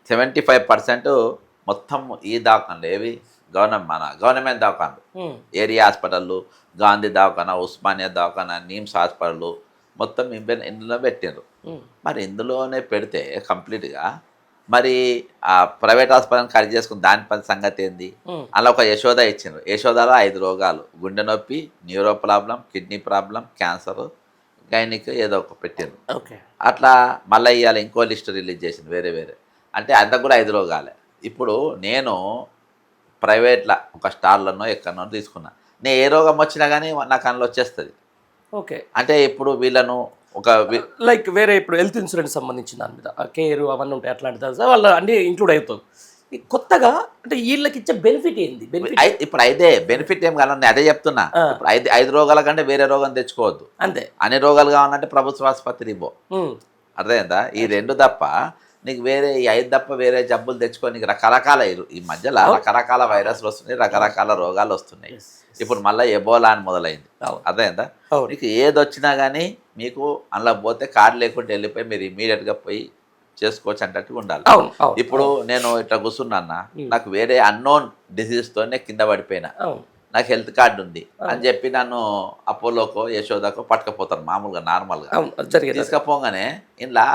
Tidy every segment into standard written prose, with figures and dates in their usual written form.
75% మొత్తం ఈ దవాఖానలు ఏవి గవర్నమెంట్ దవాఖానలు, ఉమ్, ఏరియా హాస్పిటళ్ళు, గాంధీ దవాఖాన, ఉస్మానియా దవాఖాన, నిమ్స్ హాస్పిటళ్ళు మొత్తం ఇందులో పెట్టిండ్రు. ఉమ్, మరి ఇందులోనే పెడితే కంప్లీట్గా మరి ఆ ప్రైవేట్ హాస్పిటల్ ఖరీదు చేసుకుని దాని పని సంగతి ఏంది? ఉమ్, అలా ఒక యశోద ఇచ్చిండ్రు. యశోదలో 5 రోగాలు: గుండె నొప్పి, neuro problem, kidney problem, cancer, gynaec ఏదో ఒక పెట్టిండ్రు. ఓకే. అట్లా మళ్ళీ ఇవాళ ఇంకో లిస్ట్ రిలీజ్ చేసింది వేరే వేరే. అంటే అంతకు కూడా 5 రోగాలే. ఇప్పుడు నేను ప్రైవేట్‌ల ఒక స్టార్‌లోనో ఎక్కడనో తీసుకున్నా. నేను ఏ రోగం వచ్చినా గానీ నాకు అందులో వచ్చేస్తది. ఓకే. అంటే ఇప్పుడు వీళ్ళను ఒక లైక్ వేరే ఇప్పుడు హెల్త్ ఇన్సూరెన్స్ సంబంధించిన దాని మీద కేర్ అవన్నీ ఉంటాయి, అట్లాంటి దాని వాళ్ళు అన్నీ ఇంక్లూడ్ అవుతాయి. ఈ కొత్తగా అంటే వీళ్ళకి ఇచ్చే బెనిఫిట్ ఏంది? బెనిఫిట్ ఇప్పుడు అదే బెనిఫిట్ ఏం కాదు, నేను అదే చెప్తున్నా. ఇప్పుడు 5 రోగాల కంటే వేరే రోగం తెచ్చుకోవద్దు. అంతే. అన్ని రోగాలు కావాలంటే ప్రభుత్వ ఆసుపత్రికి పో. ఉమ్, అర్థమైందా? ఈ 2 తప్ప నీకు వేరే ఈ 5 తప్ప వేరే జబ్బులు తెచ్చుకో. నీకు రకరకాల ఈ మధ్యలో రకరకాల వైరస్లు వస్తున్నాయి, రకరకాల రోగాలు వస్తున్నాయి. yes, yes. ఇప్పుడు మళ్ళీ ఎబోలా అని మొదలైంది. అవును. అర్థమైందా? అవును. మీకు ఏది వచ్చినా కానీ మీకు అందులో పోతే కార్డు లేకుండా వెళ్ళిపోయి మీరు ఇమీడియట్గా పోయి చేసుకోవచ్చు అన్నట్టుగా ఉండాలి. అవును. అవును. ఇప్పుడు నేను ఇట్లా కూర్చున్నా, నాకు వేరే అన్నోన్ డిసీజ్తోనే కింద పడిపోయినా, అవును. నాకు హెల్త్ కార్డు ఉంది అని చెప్పి నన్ను అపోలోకో యశోదకో పట్టుకపోతారు మామూలుగా నార్మల్గా. అవును. జరిగేది. తీసుకపోగానే ఇలా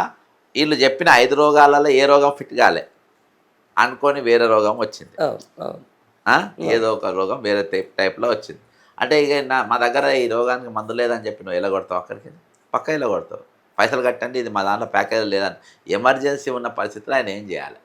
వీళ్ళు చెప్పిన 5 రోగాలలో ఏ రోగం ఫిట్ కాలే అనుకొని వేరే రోగం వచ్చింది. అవును. అవును. ఏదో ఒక రోగం వేరే టైప్లో వచ్చింది. అంటే ఇక మా దగ్గర ఈ రోగానికి మందు లేదని చెప్పి నువ్వు వెళ్ళగొడతావు అక్కడికి, పక్క వెళ్ళగొడతావు. పైసలు కట్టండి, ఇది మా దాంట్లో ప్యాకేజ్ లేదని. ఎమర్జెన్సీ ఉన్న పరిస్థితుల్లో ఆయన ఏం చేయాలి?